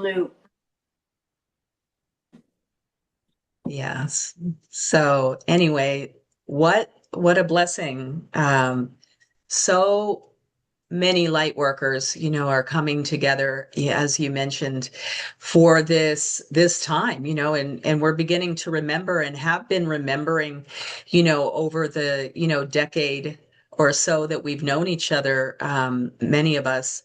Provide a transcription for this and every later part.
new. Yes. So anyway, what a blessing. So many light workers, are coming together, yeah, as you mentioned, for this time, and we're beginning to remember and have been remembering, over the, decade or so that we've known each other, many of us,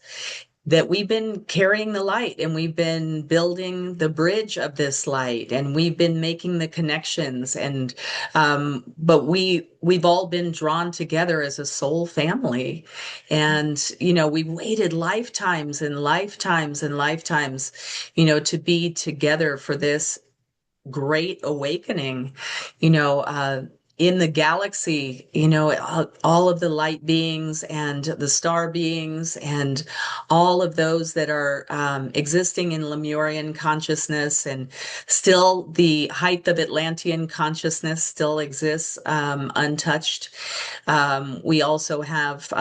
that we've been carrying the light and we've been building the bridge of this light and we've been making the connections and but we've all been drawn together as a soul family, and we've waited lifetimes and lifetimes and lifetimes, to be together for this great awakening, you know, uh, in the galaxy, all of the light beings and the star beings and all of those that are existing in Lemurian consciousness, and still the height of Atlantean consciousness still exists untouched. We also have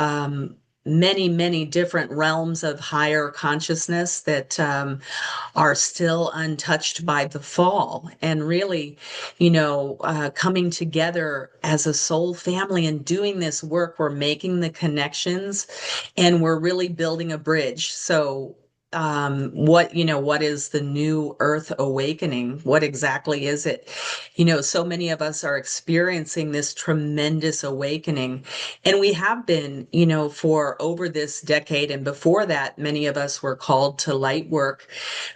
many, many different realms of higher consciousness that are still untouched by the fall. And really, coming together as a soul family and doing this work, we're making the connections and we're really building a bridge. So, what is the new earth awakening? What exactly is it? So many of us are experiencing this tremendous awakening, and we have been, for over this decade. And before that, many of us were called to light work,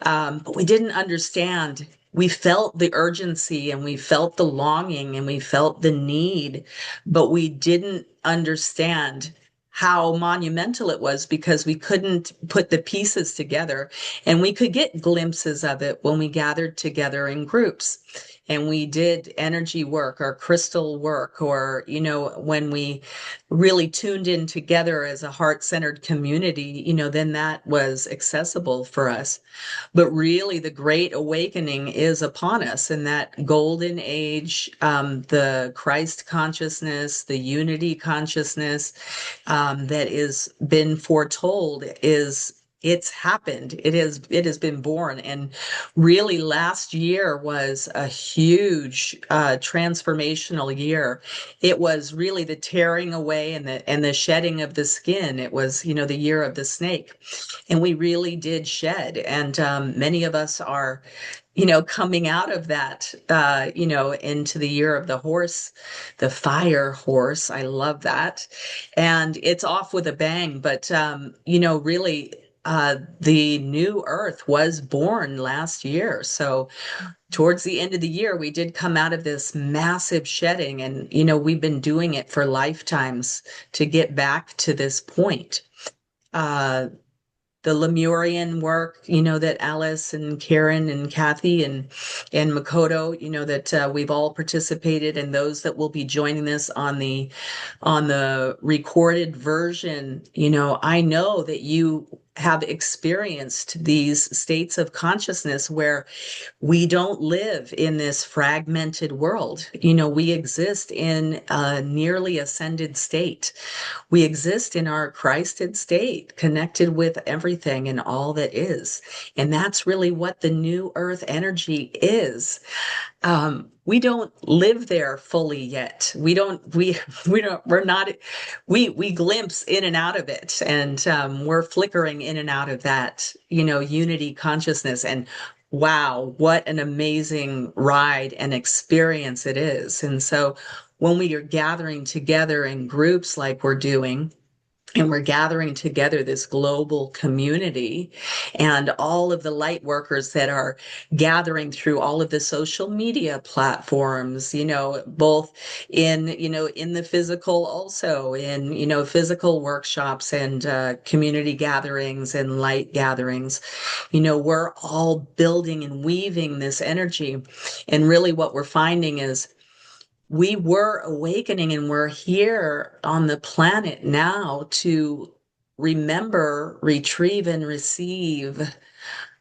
but we didn't understand. We felt the urgency and we felt the longing and we felt the need, but we didn't understand how monumental it was because we couldn't put the pieces together. And we could get glimpses of it when we gathered together in groups and we did energy work or crystal work, or, when we really tuned in together as a heart-centered community, then that was accessible for us. But really, the Great Awakening is upon us, and that golden age, the Christ consciousness, the unity consciousness, that is been foretold is. It's happened. It has been born. And really last year was a huge transformational year. It was really the tearing away and the shedding of the skin. It was, the year of the snake. And we really did shed. And many of us are, coming out of that, into the year of the horse, the fire horse. I love that. And it's off with a bang. But, really, the new earth was born last year. So towards the end of the year, we did come out of this massive shedding. And, we've been doing it for lifetimes to get back to this point. Uh, the Lemurian work, that Alice and Karen and Kathy and Makoto, that we've all participated, and those that will be joining us on the recorded version. I know that you have experienced these states of consciousness where we don't live in this fragmented world. We exist in a nearly ascended state. We exist in our Christed state, connected with everything and all that is. And that's really what the new earth energy is. We don't live there fully yet. We're not, we glimpse in and out of it. And we're flickering in and out of that, unity consciousness. And wow, what an amazing ride and experience it is. And so when we are gathering together in groups like we're doing, and we're gathering together this global community, and all of the light workers that are gathering through all of the social media platforms, both in the physical, also in, physical workshops and community gatherings and light gatherings. We're all building and weaving this energy. And really what we're finding is we were awakening and we're here on the planet now to remember, retrieve, and receive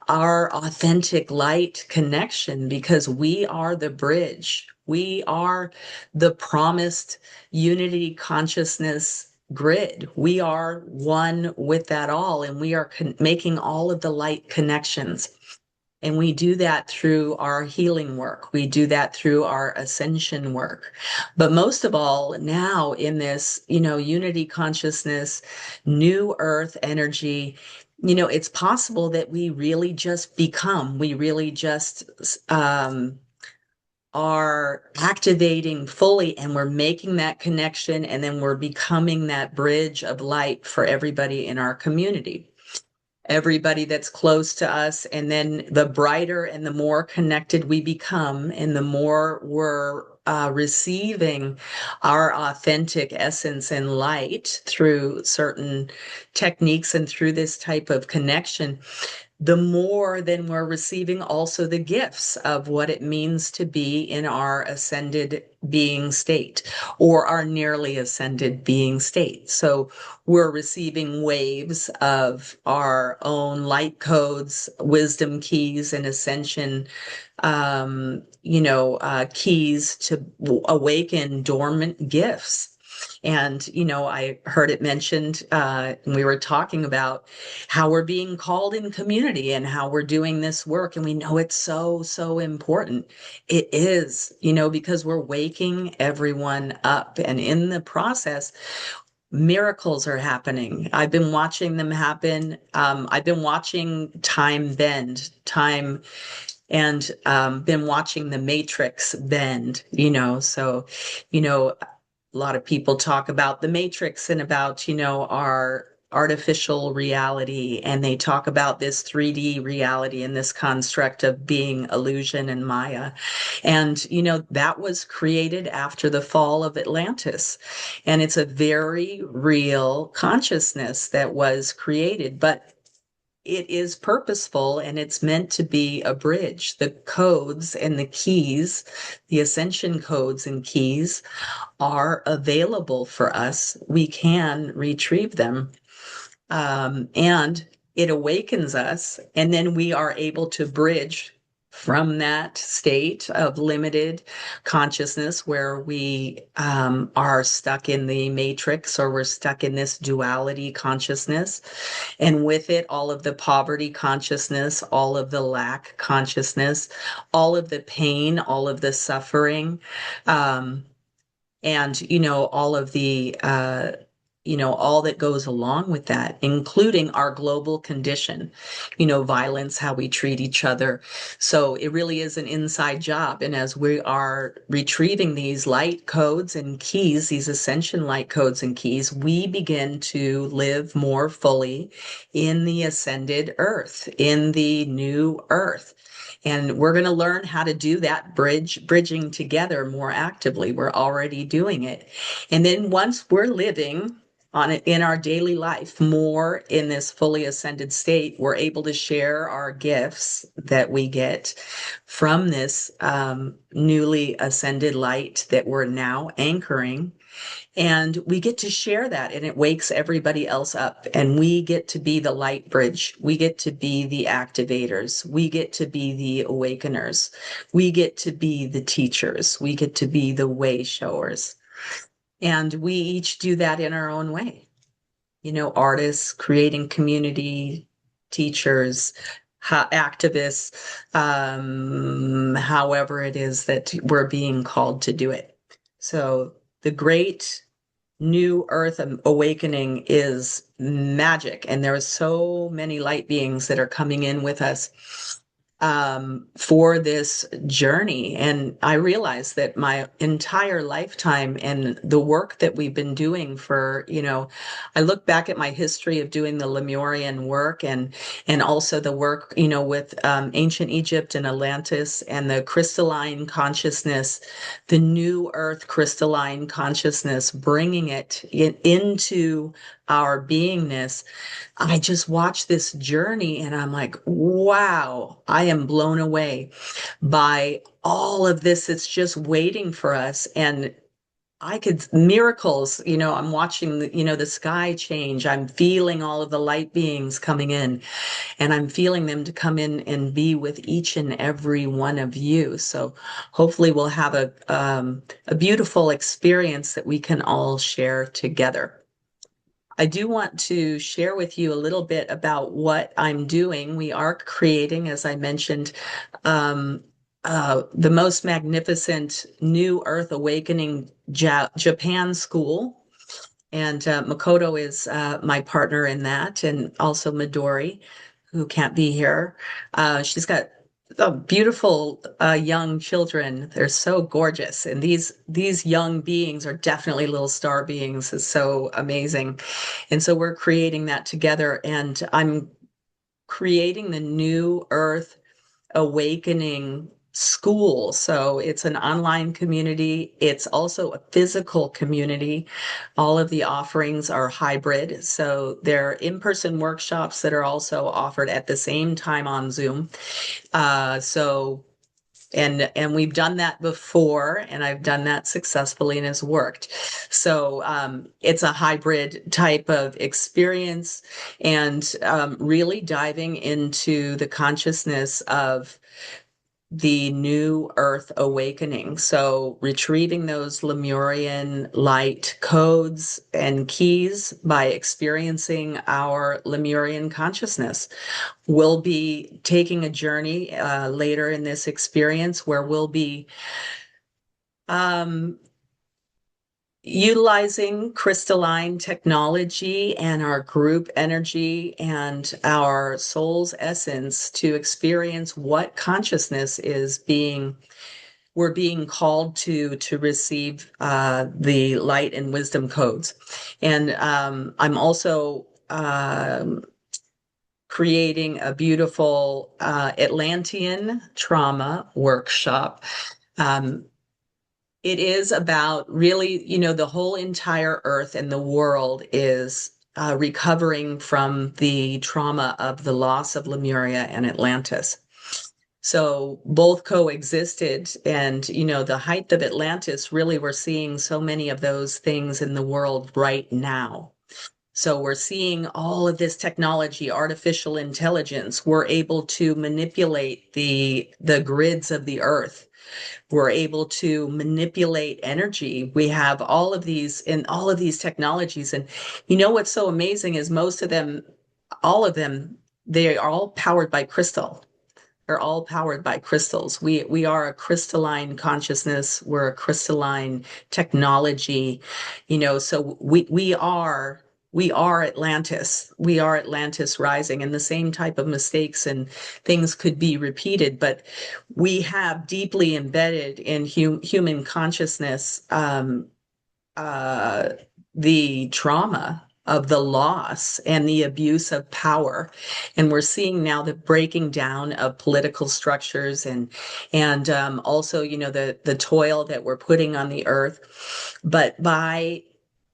our authentic light connection, because we are the bridge. We are the promised unity consciousness grid. We are one with that all, and we are making all of the light connections. And we do that through our healing work. We do that through our ascension work. But most of all, now in this, unity consciousness, new earth energy, it's possible that we really just become, we really just are activating fully, and we're making that connection, and then we're becoming that bridge of light for everybody in our community, everybody that's close to us. And then the brighter and the more connected we become, and the more we're receiving our authentic essence and light through certain techniques and through this type of connection, the more then we're receiving also the gifts of what it means to be in our ascended being state, or our nearly ascended being state. So we're receiving waves of our own light codes, wisdom keys, and ascension keys to awaken dormant gifts. And, I heard it mentioned, and we were talking about how we're being called in community and how we're doing this work. And we know it's so, so important. It is, because we're waking everyone up. And in the process, miracles are happening. I've been watching them happen. I've been watching time bend, time, and been watching the matrix bend, so, a lot of people talk about the matrix and about, our artificial reality, and they talk about this 3D reality and this construct of being illusion and Maya. And, that was created after the fall of Atlantis. And it's a very real consciousness that was created, but it is purposeful, and it's meant to be a bridge. The codes and the keys, the ascension codes and keys, are available for us. We can retrieve them. And it awakens us, and then we are able to bridge from that state of limited consciousness where we are stuck in the matrix, or we're stuck in this duality consciousness. And with it, all of the poverty consciousness, all of the lack consciousness, all of the pain, all of the suffering. And all of the all that goes along with that, including our global condition, violence, how we treat each other. So it really is an inside job. And as we are retrieving these light codes and keys, these ascension light codes and keys, we begin to live more fully in the ascended earth, in the new earth. And we're going to learn how to do that bridging together more actively. We're already doing it. And then once we're living on it in our daily life, more in this fully ascended state, we're able to share our gifts that we get from this newly ascended light that we're now anchoring. And we get to share that, and it wakes everybody else up. And we get to be the light bridge. We get to be the activators. We get to be the awakeners. We get to be the teachers. We get to be the way showers. And we each do that in our own way. Artists, creating community, teachers, activists, however it is that we're being called to do it. So the great new earth awakening is magic, and there are so many light beings that are coming in with us for this journey. And I realized that my entire lifetime and the work that we've been doing for, I look back at my history of doing the Lemurian work, and also the work, with ancient Egypt and Atlantis and the crystalline consciousness, the new earth crystalline consciousness, bringing it into our beingness. I just watch this journey, and I'm like, wow, I am blown away by all of this that's just waiting for us. And miracles, I'm watching the sky change. I'm feeling all of the light beings coming in, and I'm feeling them to come in and be with each and every one of you. So hopefully we'll have a beautiful experience that we can all share together. I do want to share with you a little bit about what I'm doing. We are creating, as I mentioned, um, the most magnificent New Earth Awakening Japan school. And Makoto is my partner in that, and also Midori, who can't be here. She's got beautiful young children. They're so gorgeous, and these young beings are definitely little star beings. It's so amazing, and so we're creating that together. And I'm creating the New Earth Awakening School. So it's an online community. It's also a physical community. All of the offerings are hybrid. So they're in-person workshops that are also offered at the same time on Zoom. So and we've done that before, and I've done that successfully and has worked. So it's a hybrid type of experience, and really diving into the consciousness of the new earth awakening. So retrieving those Lemurian light codes and keys by experiencing our Lemurian consciousness. We'll be taking a journey later in this experience where we'll be um, utilizing crystalline technology and our group energy and our soul's essence to experience what consciousness is being we're being called to receive the light and wisdom codes. And I'm also creating a beautiful Atlantean trauma workshop. Um, it is about really, the whole entire earth and the world is recovering from the trauma of the loss of Lemuria and Atlantis. So both coexisted. And, the height of Atlantis, really, we're seeing so many of those things in the world right now. So we're seeing all of this technology, artificial intelligence. We're able to manipulate the grids of the earth. We're able to manipulate energy. We have all of these technologies. And what's so amazing is most of them, all of them, they are all powered by crystal, are all powered by crystals. We are a crystalline consciousness. We're a crystalline technology, so we are Atlantis. We are Atlantis rising, and the same type of mistakes and things could be repeated, but we have deeply embedded in human consciousness uh, the trauma of the loss and the abuse of power. And we're seeing now the breaking down of political structures and also, the toil that we're putting on the earth. But by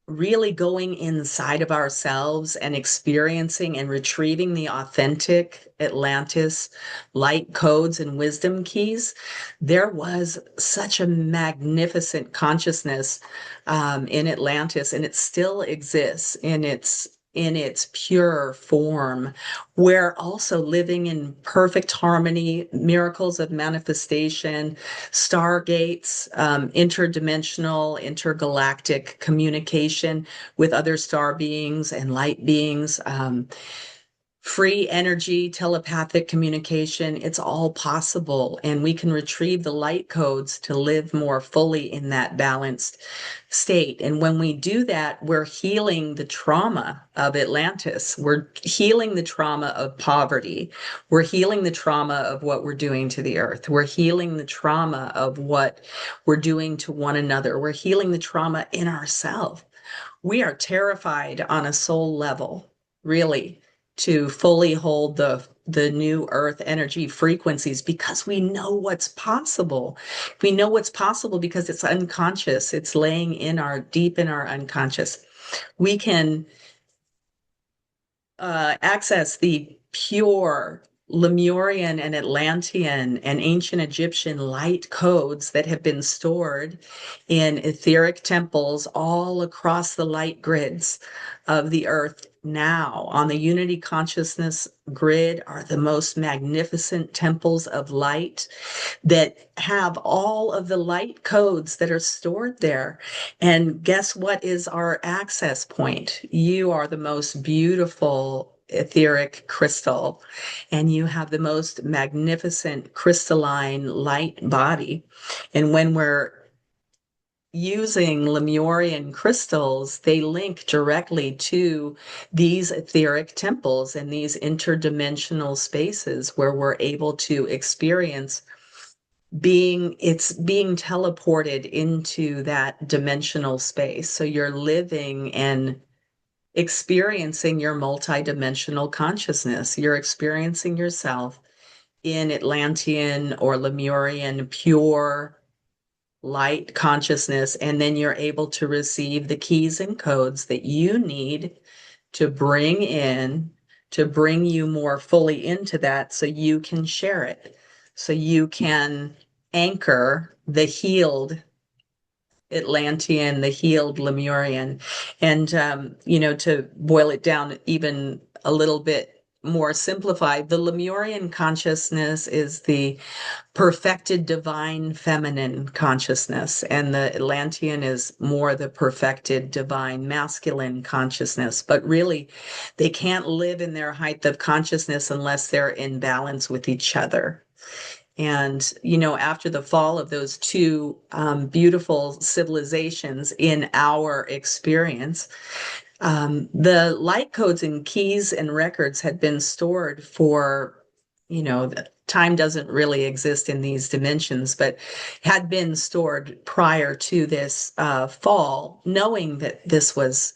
really going inside of ourselves and experiencing and retrieving the authentic Atlantis light codes and wisdom keys, there was such a magnificent consciousness in Atlantis, and it still exists in its pure form. We're also living in perfect harmony, miracles of manifestation, stargates, interdimensional, intergalactic communication with other star beings and light beings. Free energy, telepathic communication, it's all possible. And we can retrieve the light codes to live more fully in that balanced state. And when we do that, we're healing the trauma of Atlantis. We're healing the trauma of poverty. We're healing the trauma of what we're doing to the earth. We're healing the trauma of what we're doing to one another. We're healing the trauma in ourselves. We are terrified on a soul level, really, to fully hold the new earth energy frequencies because we know what's possible. We know what's possible because it's unconscious. It's laying deep in our unconscious. We can access the pure Lemurian and Atlantean and ancient Egyptian light codes that have been stored in etheric temples all across the light grids of the earth now on the Unity Consciousness grid are the most magnificent temples of light that have all of the light codes that are stored there. And guess what is our access point? You are the most beautiful etheric crystal, and you have the most magnificent crystalline light body. And when we're using Lemurian crystals, they link directly to these etheric temples and these interdimensional spaces where we're able to experience being teleported into that dimensional space. So you're living and experiencing your multidimensional consciousness. You're experiencing yourself in Atlantean or Lemurian pure light consciousness, and then you're able to receive the keys and codes that you need to bring in, to bring you more fully into that so you can share it, so you can anchor the healed Atlantean, the healed Lemurian. And, to boil it down even a little bit more simplified, the Lemurian consciousness is the perfected divine feminine consciousness, and the Atlantean is more the perfected divine masculine consciousness. But really, they can't live in their height of consciousness unless they're in balance with each other. And, after the fall of those two beautiful civilizations in our experience, the light codes and keys and records had been stored for, time doesn't really exist in these dimensions, but had been stored prior to this fall, knowing that this was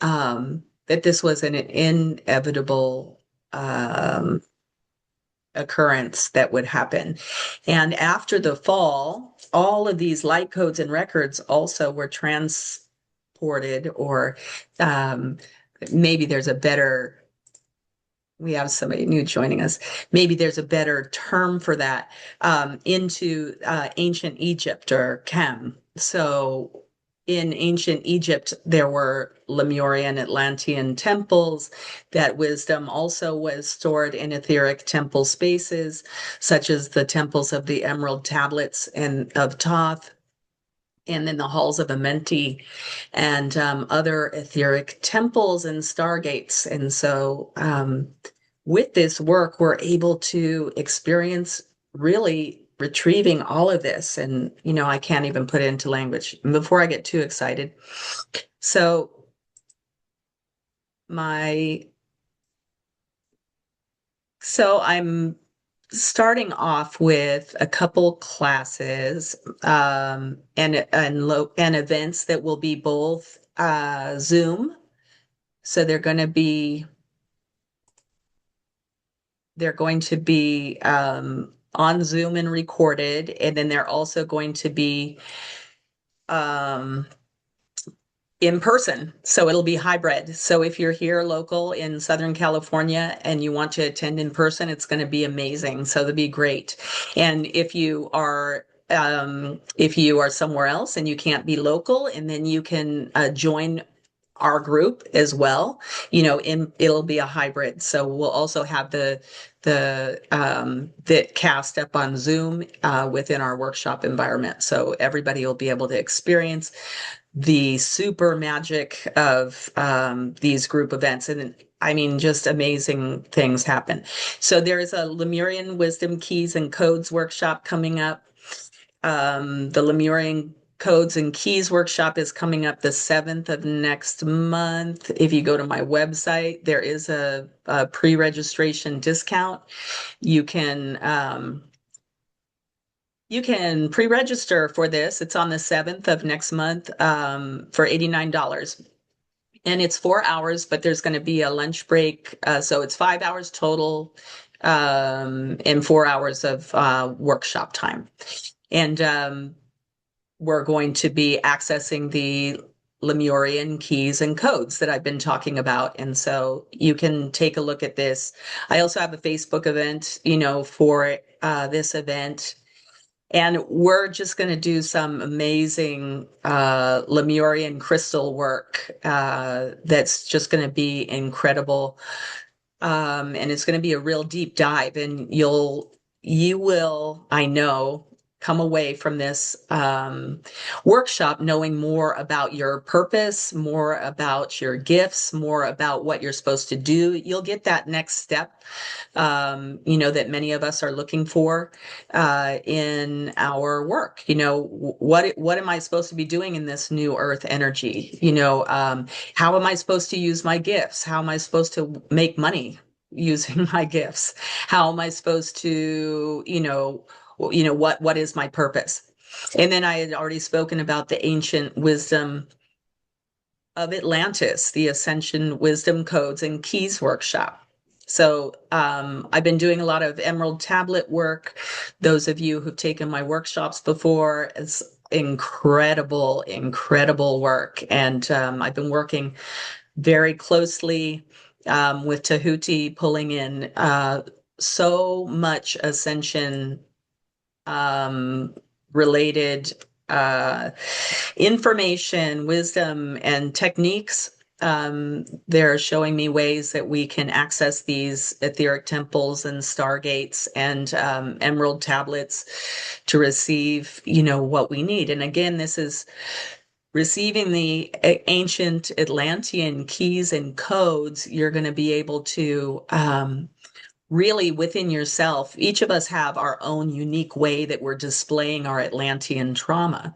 an inevitable occurrence that would happen. And after the fall, all of these light codes and records also were transported, or um, maybe there's a better, we have somebody new joining us. Maybe there's a better term for that, into ancient Egypt or Chem. So in ancient Egypt, there were Lemurian Atlantean temples. That wisdom also was stored in etheric temple spaces, such as the temples of the Emerald Tablets and of Thoth, and then the halls of Amenti, and other etheric temples and stargates. And so with this work, we're able to experience really retrieving all of this. And, I can't even put it into language before I get too excited. So I'm starting off with a couple classes and events that will be both Zoom. So they're going to be on Zoom and recorded, and then they're also going to be um, in person. So it'll be hybrid. So if you're here local in Southern California and you want to attend in person, it's going to be amazing. So it'll be great. And if you are somewhere else and you can't be local, and then you can join our group as well, it'll be a hybrid. So we'll also have the cast up on Zoom within our workshop environment. So everybody will be able to experience the super magic of these group events. And I mean, just amazing things happen. So there is a Lemurian Wisdom Keys and Codes workshop coming up. The Lemurian Codes and Keys workshop is coming up the 7th of next month. If you go to my website, there is a pre-registration discount. You can pre-register for this. It's on the 7th of next month for $89. And it's 4 hours, but there's going to be a lunch break. So it's 5 hours total and 4 hours of workshop time. And we're going to be accessing the Lemurian keys and codes that I've been talking about. And so you can take a look at this. I also have a Facebook event, for this event. And we're just going to do some amazing Lemurian crystal work that's just going to be incredible. And it's going to be a real deep dive, and you will, I know, come away from this workshop knowing more about your purpose, more about your gifts, more about what you're supposed to do. You'll get that next step, that many of us are looking for in our work. What am I supposed to be doing in this new earth energy? How am I supposed to use my gifts? How am I supposed to make money using my gifts? How am I supposed to, what is my purpose? And then I had already spoken about the ancient wisdom of Atlantis, the Ascension Wisdom Codes and Keys workshop. So I've been doing a lot of Emerald Tablet work. Those of you who've taken my workshops before, it's incredible, incredible work. And I've been working very closely with Tahuti, pulling in so much ascension related uh, information, wisdom, and techniques. They're showing me ways that we can access these etheric temples and stargates and emerald tablets to receive, what we need. And again, this is receiving the ancient Atlantean keys and codes. You're going to be able to really within yourself, each of us have our own unique way that we're displaying our Atlantean trauma.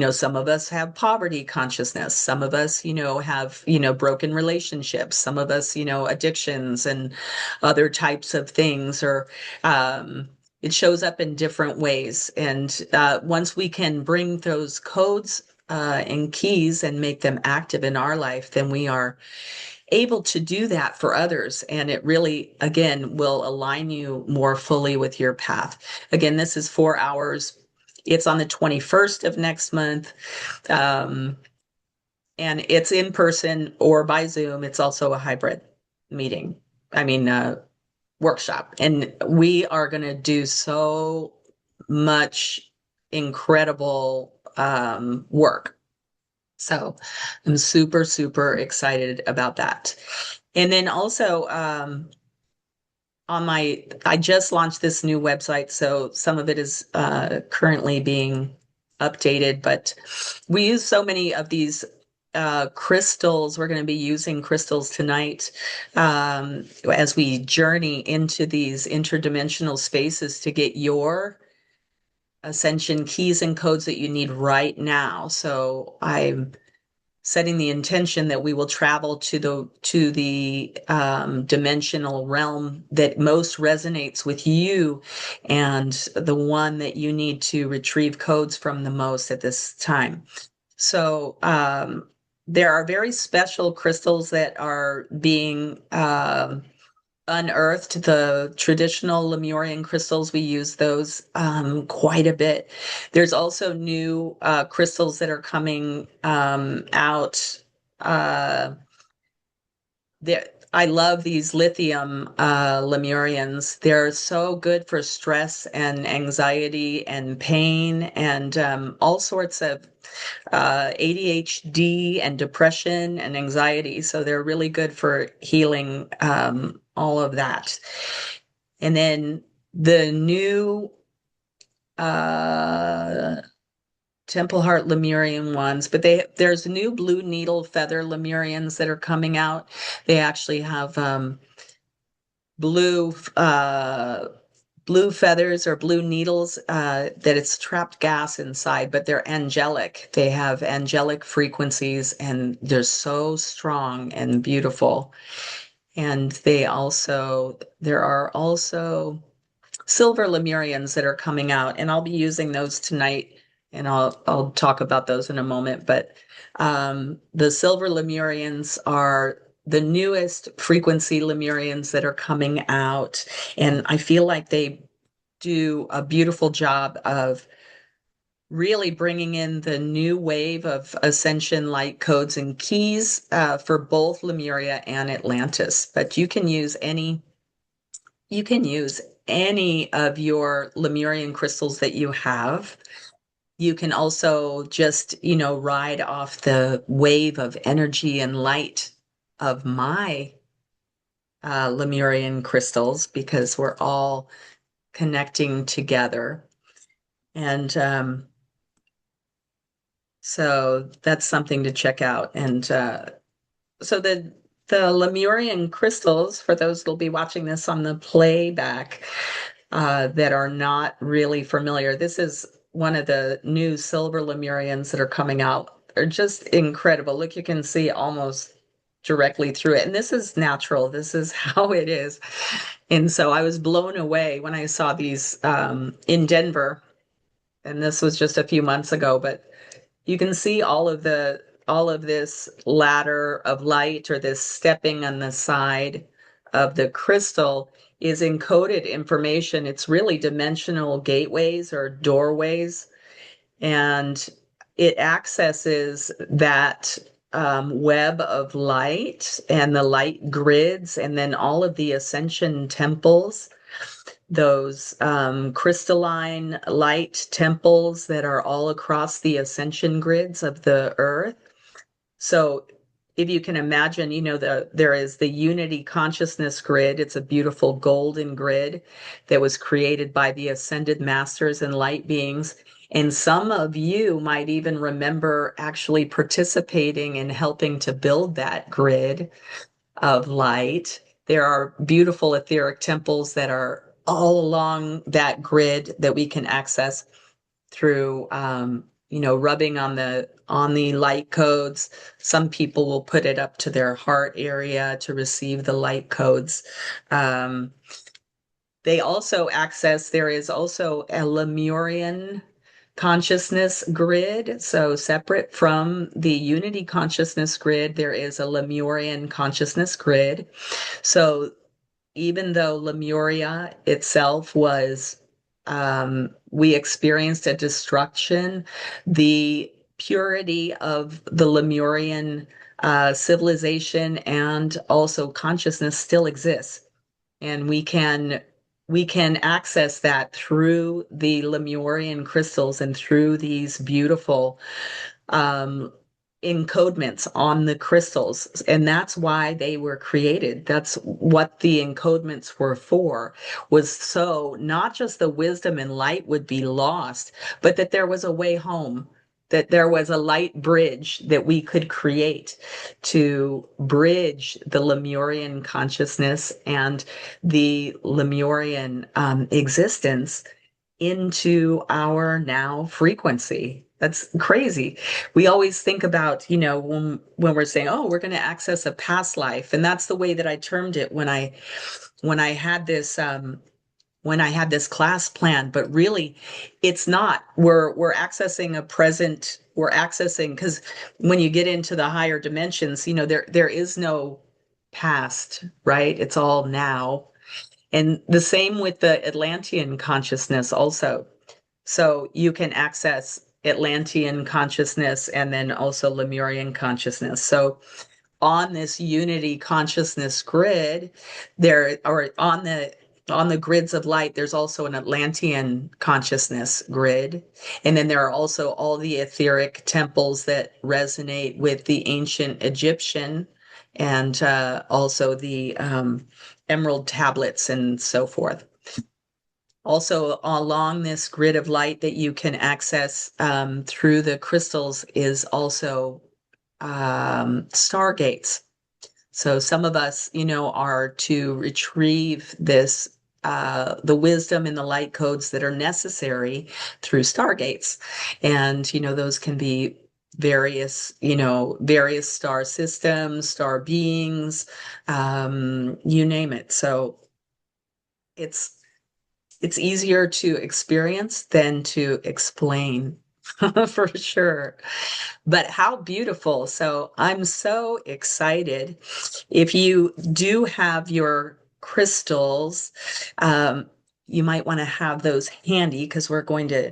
Some of us have poverty consciousness. Some of us, have, broken relationships. Some of us, addictions and other types of things, or it shows up in different ways. And once we can bring those codes and keys and make them active in our life, then we are able to do that for others. And it really, again, will align you more fully with your path. Again, this is 4 hours. It's on the 21st of next month. Um, and it's in person or by Zoom. It's also a hybrid meeting. I mean, workshop. And we are going to do so much incredible work. So I'm super, super excited about that. And then also I just launched this new website, so some of it is currently being updated, but we use so many of these crystals. We're going to be using crystals tonight as we journey into these interdimensional spaces to get your ascension keys and codes that you need right now. So I'm setting the intention that we will travel to the dimensional realm that most resonates with you, and the one that you need to retrieve codes from the most at this time. So there are very special crystals that are being unearthed. The traditional Lemurian crystals, we use those quite a bit. There's also new crystals that are coming out. There, I love these lithium Lemurians. They're so good for stress and anxiety and pain and all sorts of ADHD and depression and anxiety. So they're really good for healing all of that. And then the new uh, Temple Heart Lemurian ones, but there's new blue needle feather Lemurians that are coming out. They actually have blue blue feathers or blue needles that it's trapped gas inside, but they're angelic. They have angelic frequencies and they're so strong and beautiful. And there are also silver Lemurians that are coming out, and I'll be using those tonight, and I'll talk about those in a moment. But the silver Lemurians are the newest frequency Lemurians that are coming out, and I feel like they do a beautiful job of really bringing in the new wave of ascension light codes and keys for both Lemuria and Atlantis. But you can use any of your Lemurian crystals that you have. You can also just, ride off the wave of energy and light of my Lemurian crystals because we're all connecting together. And so that's something to check out. And so the Lemurian crystals, for those who'll be watching this on the playback, that are not really familiar, this is one of the new silver Lemurians that are coming out. They're just incredible. Look, you can see almost directly through it. And this is natural. This is how it is. And so I was blown away when I saw these in Denver. And this was just a few months ago, but you can see all of this ladder of light or this stepping on the side of the crystal is encoded information. It's really dimensional gateways or doorways, and it accesses that web of light and the light grids, and then all of the ascension temples, those crystalline light temples that are all across the ascension grids of the earth. So if you can imagine, there is the unity consciousness grid. It's a beautiful golden grid that was created by the ascended masters and light beings. And some of you might even remember actually participating in helping to build that grid of light. There are beautiful etheric temples that are all along that grid that we can access through rubbing on the light codes. Some people will put it up to their heart area to receive the light codes. um, they also access There is also a Lemurian consciousness grid. So separate from the unity consciousness grid, there is a Lemurian consciousness grid. So even though Lemuria itself was, we experienced a destruction, the purity of the Lemurian civilization and also consciousness still exists. And we can access that through the Lemurian crystals and through these beautiful um, encodements on the crystals. And that's why they were created. That's what the encodements were for, was so not just the wisdom and light would be lost, but that there was a way home, that there was a light bridge that we could create to bridge the Lemurian consciousness and the Lemurian existence into our now frequency. That's crazy. We always think about, when we're saying, "Oh, we're going to access a past life," and that's the way that I termed it when I had this class plan. But really, it's not. We're accessing a present. We're accessing, because when you get into the higher dimensions, there is no past, right? It's all now. And the same with the Atlantean consciousness also. So you can access Atlantean consciousness and then also Lemurian consciousness. So on this unity consciousness grid, there or on the grids of light, there's also an Atlantean consciousness grid. And then there are also all the etheric temples that resonate with the ancient Egyptian, and also the emerald tablets and so forth. Also, along this grid of light that you can access through the crystals is also stargates. So some of us, are to retrieve this, the wisdom and the light codes that are necessary through stargates. And, those can be various star systems, star beings, you name it. So it's it's easier to experience than to explain, for sure. But how beautiful. So I'm so excited. If you do have your crystals, um, you might want to have those handy, because we're going to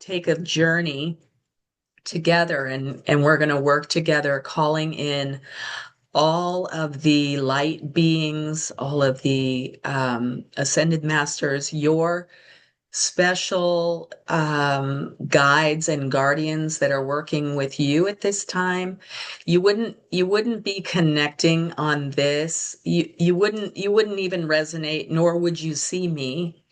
take a journey together, and we're going to work together calling in all of the light beings, all of the ascended masters, your special guides and guardians that are working with you at this time. You wouldn't be connecting on this. You wouldn't even resonate, nor would you see me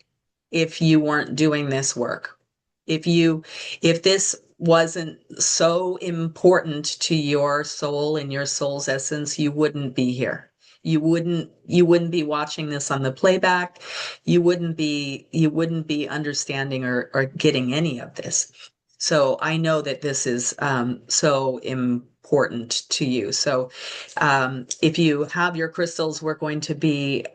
if you weren't doing this work. If this wasn't so important to your soul and your soul's essence, you wouldn't be here. You wouldn't be watching this on the playback. You wouldn't be understanding or getting any of this. So I know that this is so important to you. So if you have your crystals, we're going to be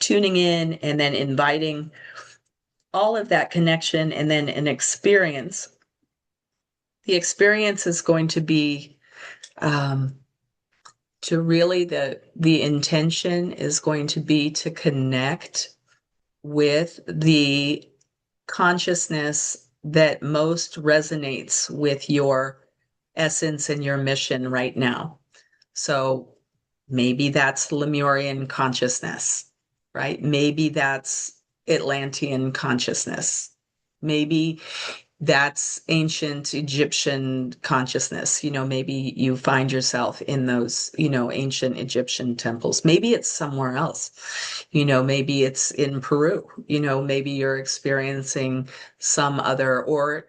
tuning in and then inviting all of that connection and then an experience. The experience is going to be to really the intention is going to be to connect with the consciousness that most resonates with your essence and your mission right now. So maybe that's Lemurian consciousness, right? Maybe that's Atlantean consciousness. Maybe that's ancient Egyptian consciousness. Maybe you find yourself in those, ancient Egyptian temples. Maybe it's somewhere else. Maybe it's in Peru. Maybe you're experiencing some other, or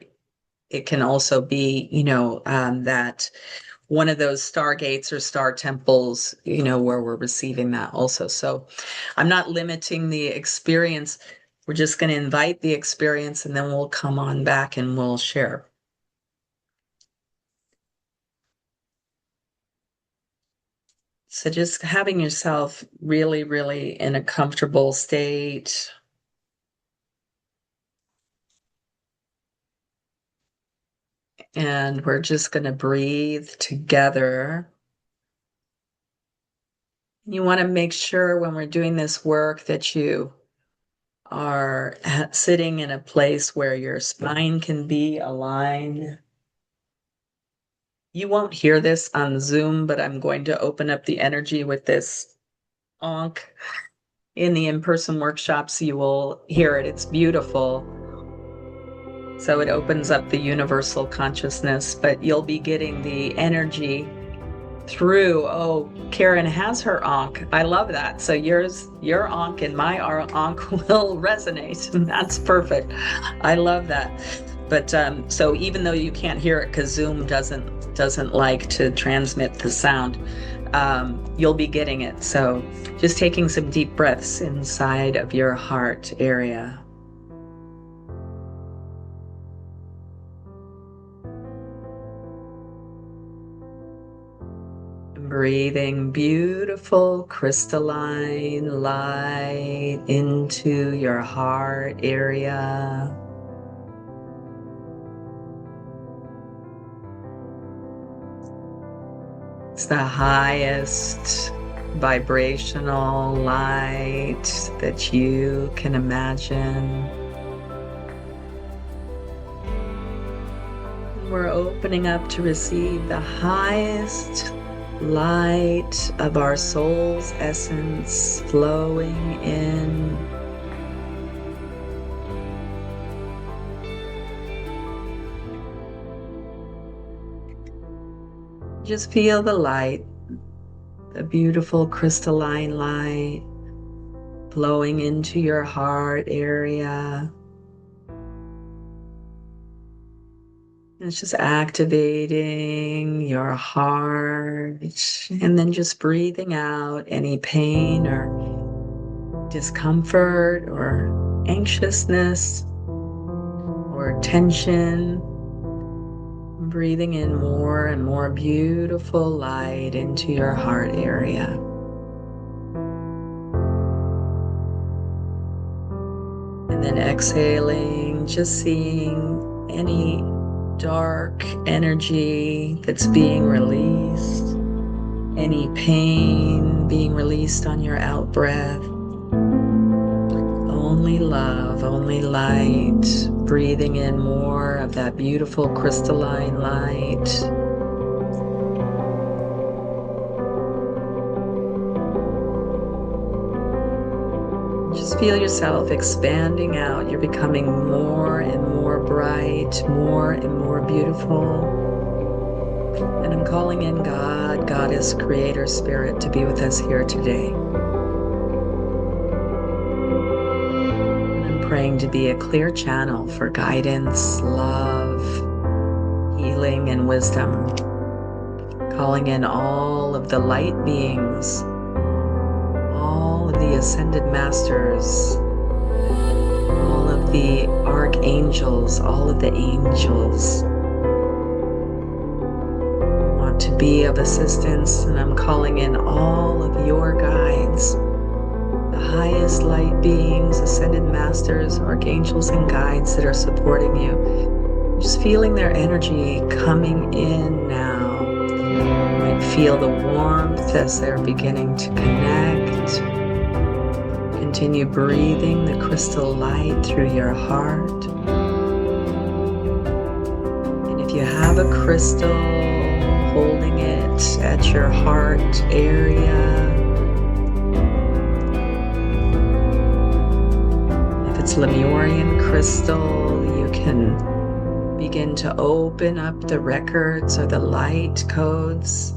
it can also be, that one of those stargates or star temples, where we're receiving that also. So I'm not limiting the experience. We're just going to invite the experience and then we'll come on back and we'll share. So just having yourself really, really in a comfortable state. And we're just going to breathe together. You want to make sure when we're doing this work that you are sitting in a place where your spine can be aligned. You won't hear this on Zoom, but I'm going to open up the energy with this onk. In the in-person workshops, you will hear it. It's beautiful. So it opens up the universal consciousness, but you'll be getting the energy through. Oh, Karen has her onk. I love that. So your onk and my onk will resonate. That's perfect. I love that. But so even though you can't hear it because Zoom doesn't like to transmit the sound, you'll be getting it. So just taking some deep breaths inside of your heart area. Breathing beautiful crystalline light into your heart area. It's the highest vibrational light that you can imagine. We're opening up to receive the highest light of our soul's essence flowing in. Just feel the light, the beautiful crystalline light flowing into your heart area. It's just activating your heart and then just breathing out any pain or discomfort or anxiousness or tension. Breathing in more and more beautiful light into your heart area. And then exhaling, just seeing any dark energy that's being released, any pain being released on your out breath. Only love, only light, breathing in more of that beautiful crystalline light. Just feel yourself expanding out. You're becoming more and more bright, more and more beautiful. And I'm calling in God, Goddess, Creator, Spirit to be with us here today. And I'm praying to be a clear channel for guidance, love, healing, and wisdom. Calling in all of the light beings, all of the ascended masters, all of the archangels, all of the angels want to be of assistance, and I'm calling in all of your guides, the highest light beings, ascended masters, archangels, and guides that are supporting you. Just feeling their energy coming in now. You might feel the warmth as they're beginning to connect. Continue breathing the crystal light through your heart. And if you have a crystal, holding it at your heart area. If it's Lemurian crystal, you can begin to open up the records or the light codes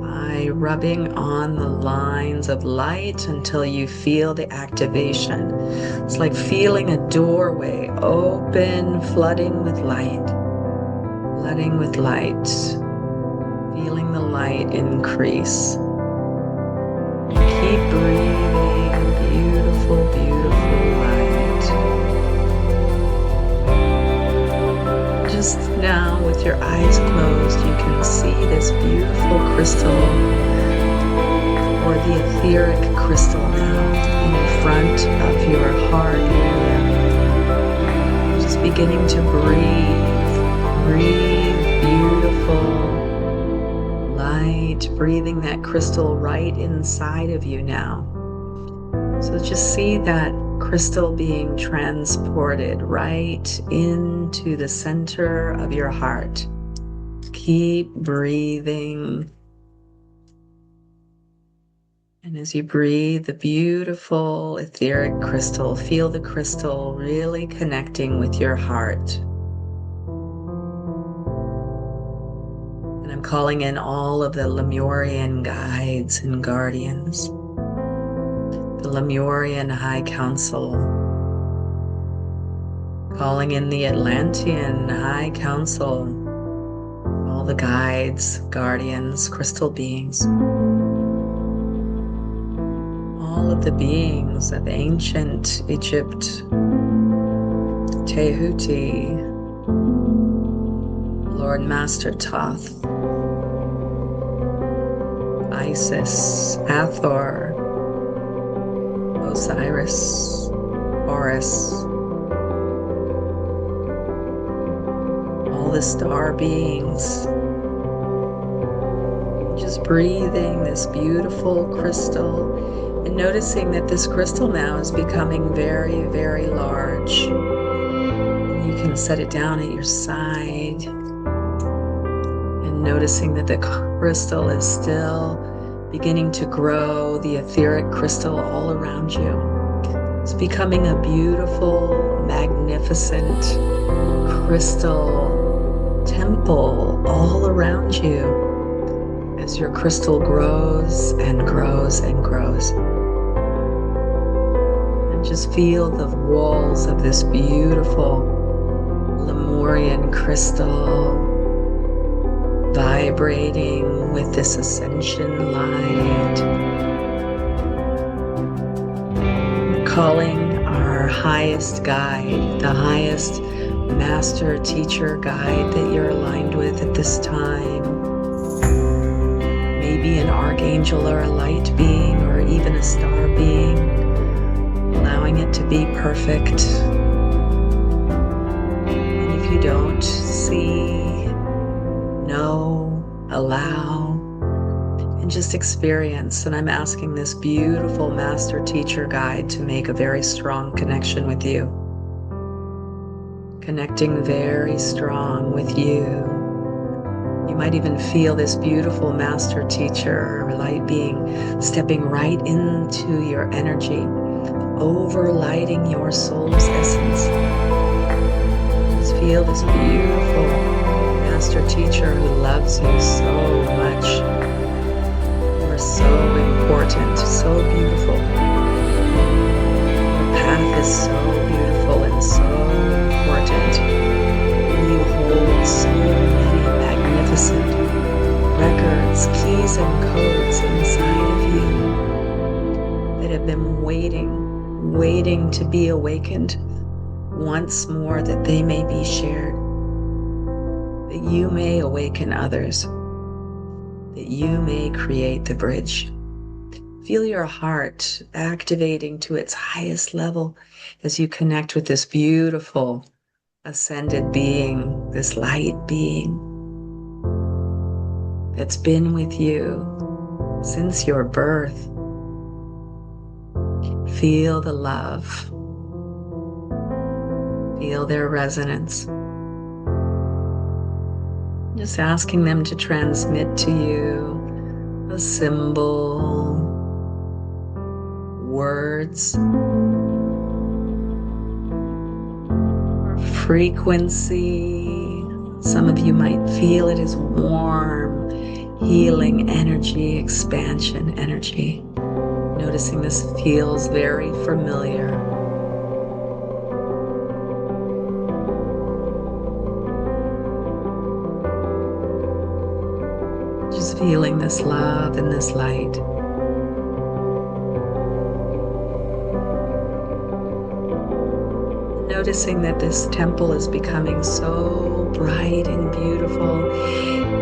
by rubbing on the lines of light until you feel the activation. It's like feeling a doorway open, flooding with light, feeling the light increase. Keep breathing, beautiful, beautiful light. Just now, with your eyes closed, you can see this beautiful crystal, or the etheric crystal now, in front of your heart area. Just beginning to breathe, beautiful light, breathing that crystal right inside of you now. So just see that crystal being transported right into the center of your heart. Keep breathing. And as you breathe the beautiful etheric crystal, feel the crystal really connecting with your heart. And I'm calling in all of the Lemurian guides and guardians. The Lemurian High Council, calling in the Atlantean High Council, all the guides, guardians, crystal beings, all of the beings of ancient Egypt, Tehuti, Lord Master Thoth, Isis, Hathor, Osiris, Horus, all the star beings. Just breathing this beautiful crystal and noticing that this crystal now is becoming very, very large. You can set it down at your side and noticing that the crystal is still beginning to grow, the etheric crystal all around you. It's becoming a beautiful, magnificent crystal temple all around you as your crystal grows and grows and grows. And just feel the walls of this beautiful Lemurian crystal vibrating with this ascension light. Calling our highest guide, the highest master teacher guide that you're aligned with at this time. Maybe an archangel or a light being or even a star being, allowing it to be perfect. And if you don't see, know, allow, and just experience. And I'm asking this beautiful master teacher guide to make a very strong connection with you. Connecting very strong with you. You might even feel this beautiful master teacher or light being stepping right into your energy, overlighting your soul's essence. Just feel this beautiful master teacher who loves you so much. You are so important, so beautiful. Your path is so beautiful and so important. And you hold so many magnificent records, keys, and codes inside of you that have been waiting to be awakened once more, that they may be shared, that you may awaken others, that you may create the bridge. Feel your heart activating to its highest level as you connect with this beautiful ascended being, this light being that's been with you since your birth. Feel the love. Feel their resonance. Just asking them to transmit to you a symbol, words, or frequency. Some of you might feel it as warm, healing energy, expansion energy. Noticing this feels very familiar. Just feeling this love and this light. Noticing that this temple is becoming so bright and beautiful,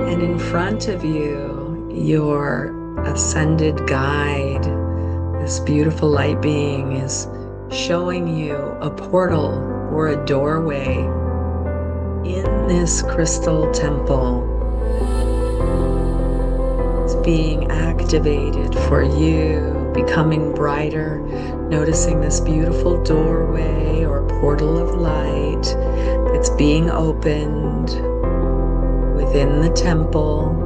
and in front of you, your ascended guide, this beautiful light being, is showing you a portal or a doorway in this crystal temple. It's being activated for you, becoming brighter, noticing this beautiful doorway or portal of light that's being opened within the temple.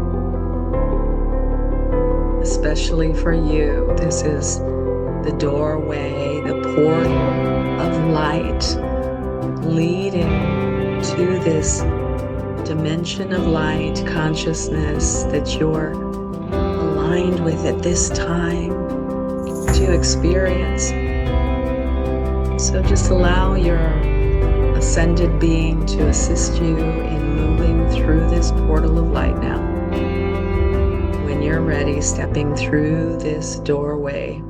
Especially for you, this is the doorway, the portal of light leading to this dimension of light consciousness that you're aligned with at this time to experience. So just allow your ascended being to assist you in moving through this portal of light now. When you're ready, stepping through this doorway,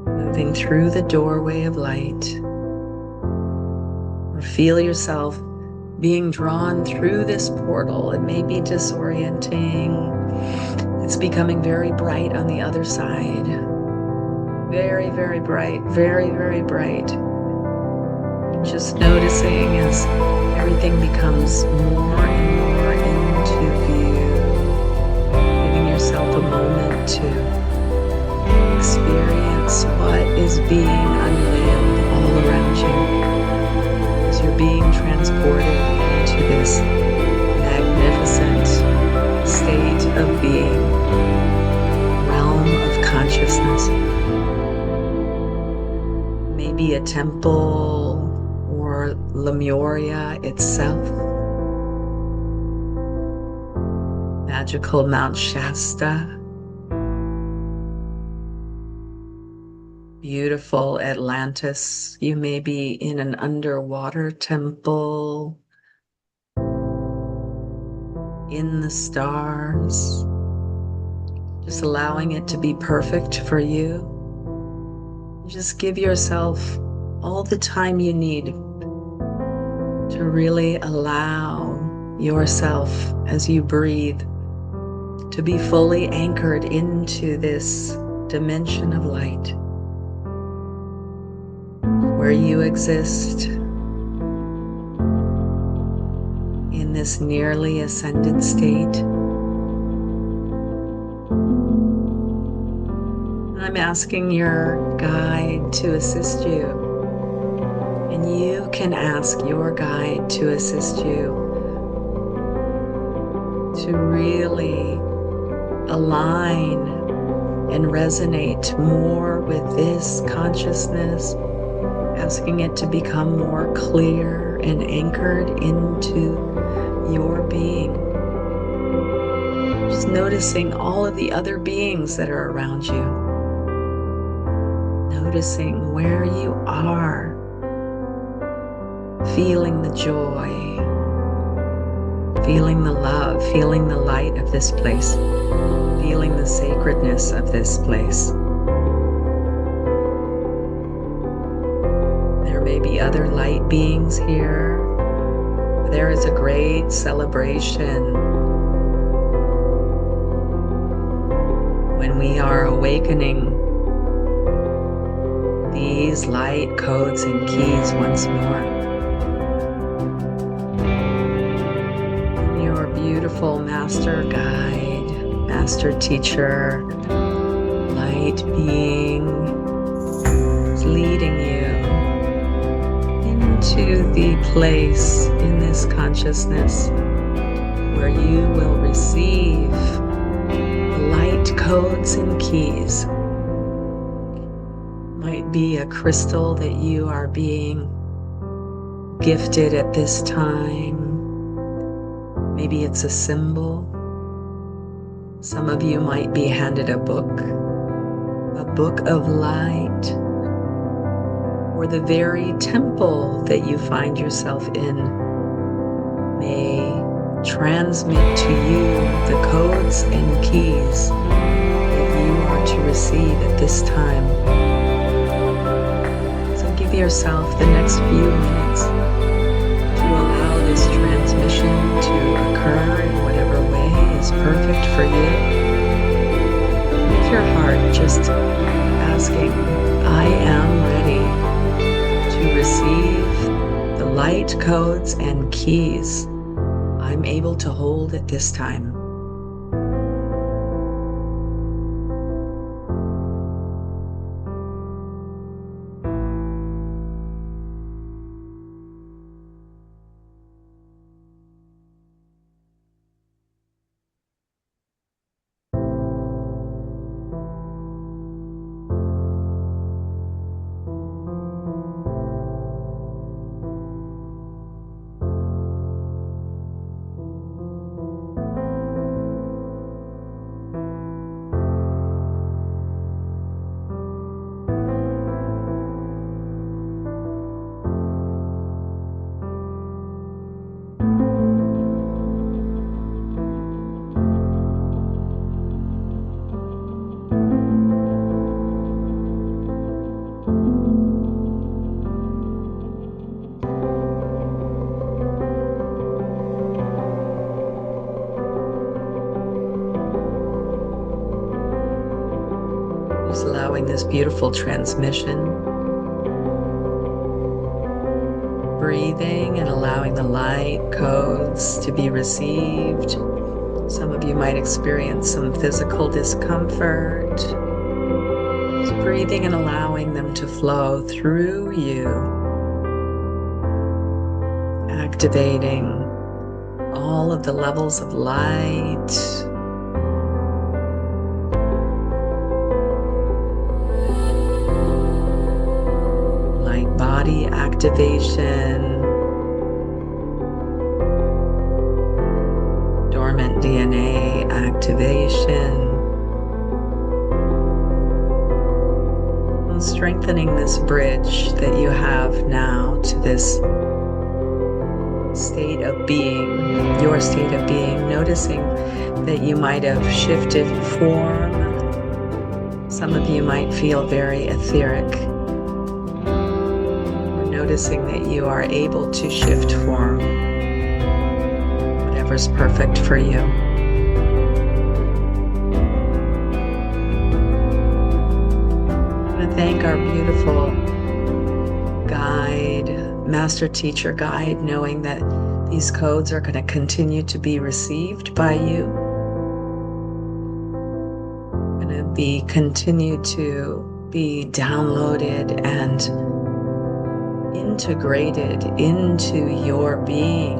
moving through the doorway of light, or feel yourself being drawn through this portal. It may be disorienting. It's becoming very bright on the other side. Very, very bright, very, very bright. Just noticing as everything becomes more and more into view, giving yourself a moment to experience what is being unveiled all around you as you're being transported into this magnificent state of being, realm of consciousness. Maybe a temple or Lemuria itself, magical Mount Shasta, beautiful Atlantis. You may be in an underwater temple, in the stars, just allowing it to be perfect for you. Just give yourself all the time you need to really allow yourself, as you breathe, to be fully anchored into this dimension of light where you exist in this nearly ascended state. I'm asking your guide to assist you in you can ask your guide to assist you to really align and resonate more with this consciousness, asking it to become more clear and anchored into your being. Just noticing all of the other beings that are around you. Noticing where you are. Feeling the joy. Feeling the love. Feeling the light of this place. Feeling the sacredness of this place. There may be other light beings here. There is a great celebration when we are awakening these light codes and keys once more. Your beautiful master guide, master teacher, light being is leading you into the place in this consciousness where you will receive the light codes and keys. Might be a crystal that you are being gifted at this time. Maybe it's a symbol. Some of you might be handed a book of light, or the very temple that you find yourself in may transmit to you the codes and keys that you are to receive at this time. So give yourself the next few minutes to allow this transmission to occur in whatever way is perfect for you. With your heart just asking, I am ready to receive the light codes and keys I'm able to hold at this time. Just allowing this beautiful transmission. Breathing and allowing the light codes to be received. Some of you might experience some physical discomfort. Just breathing and allowing them to flow through you. Activating all of the levels of light. Body activation, dormant DNA activation, and strengthening this bridge that you have now to this state of being, your state of being, noticing that you might have shifted form. Some of you might feel very etheric. Noticing that you are able to shift form, whatever's perfect for you. I want to thank our beautiful guide, master teacher guide, knowing that these codes are going to continue to be received by you. Going to be continued to be downloaded and integrated into your being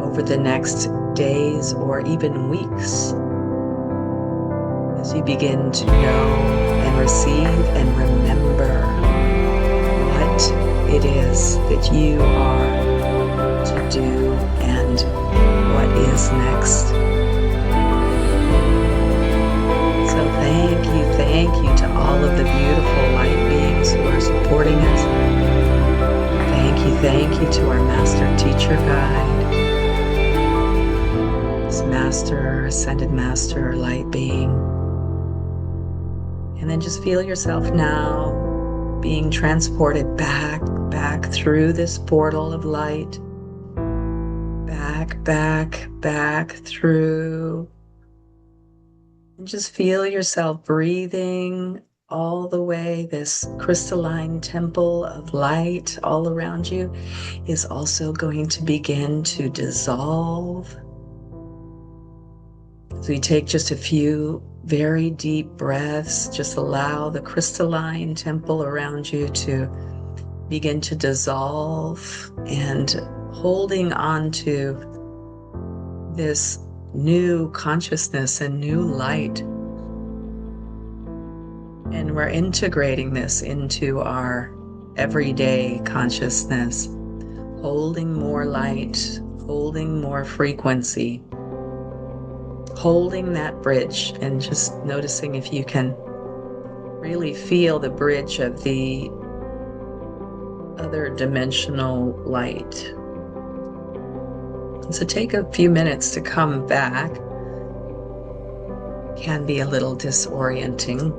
over the next days or even weeks as you begin to know and receive and remember what it is that you are to do and what is next. So thank you to all of the beautiful light beings who are supporting us. Thank you to our master teacher guide, this master, ascended master, light being. And then just feel yourself now being transported back through this portal of light, back through. And just feel yourself breathing all the way. This crystalline temple of light all around you is also going to begin to dissolve. So you take just a few very deep breaths, just allow the crystalline temple around you to begin to dissolve, and holding on to this new consciousness and new light. And we're integrating this into our everyday consciousness, holding more light, holding more frequency, holding that bridge, and just noticing if you can really feel the bridge of the other dimensional light. So take a few minutes to come back. Can be a little disorienting.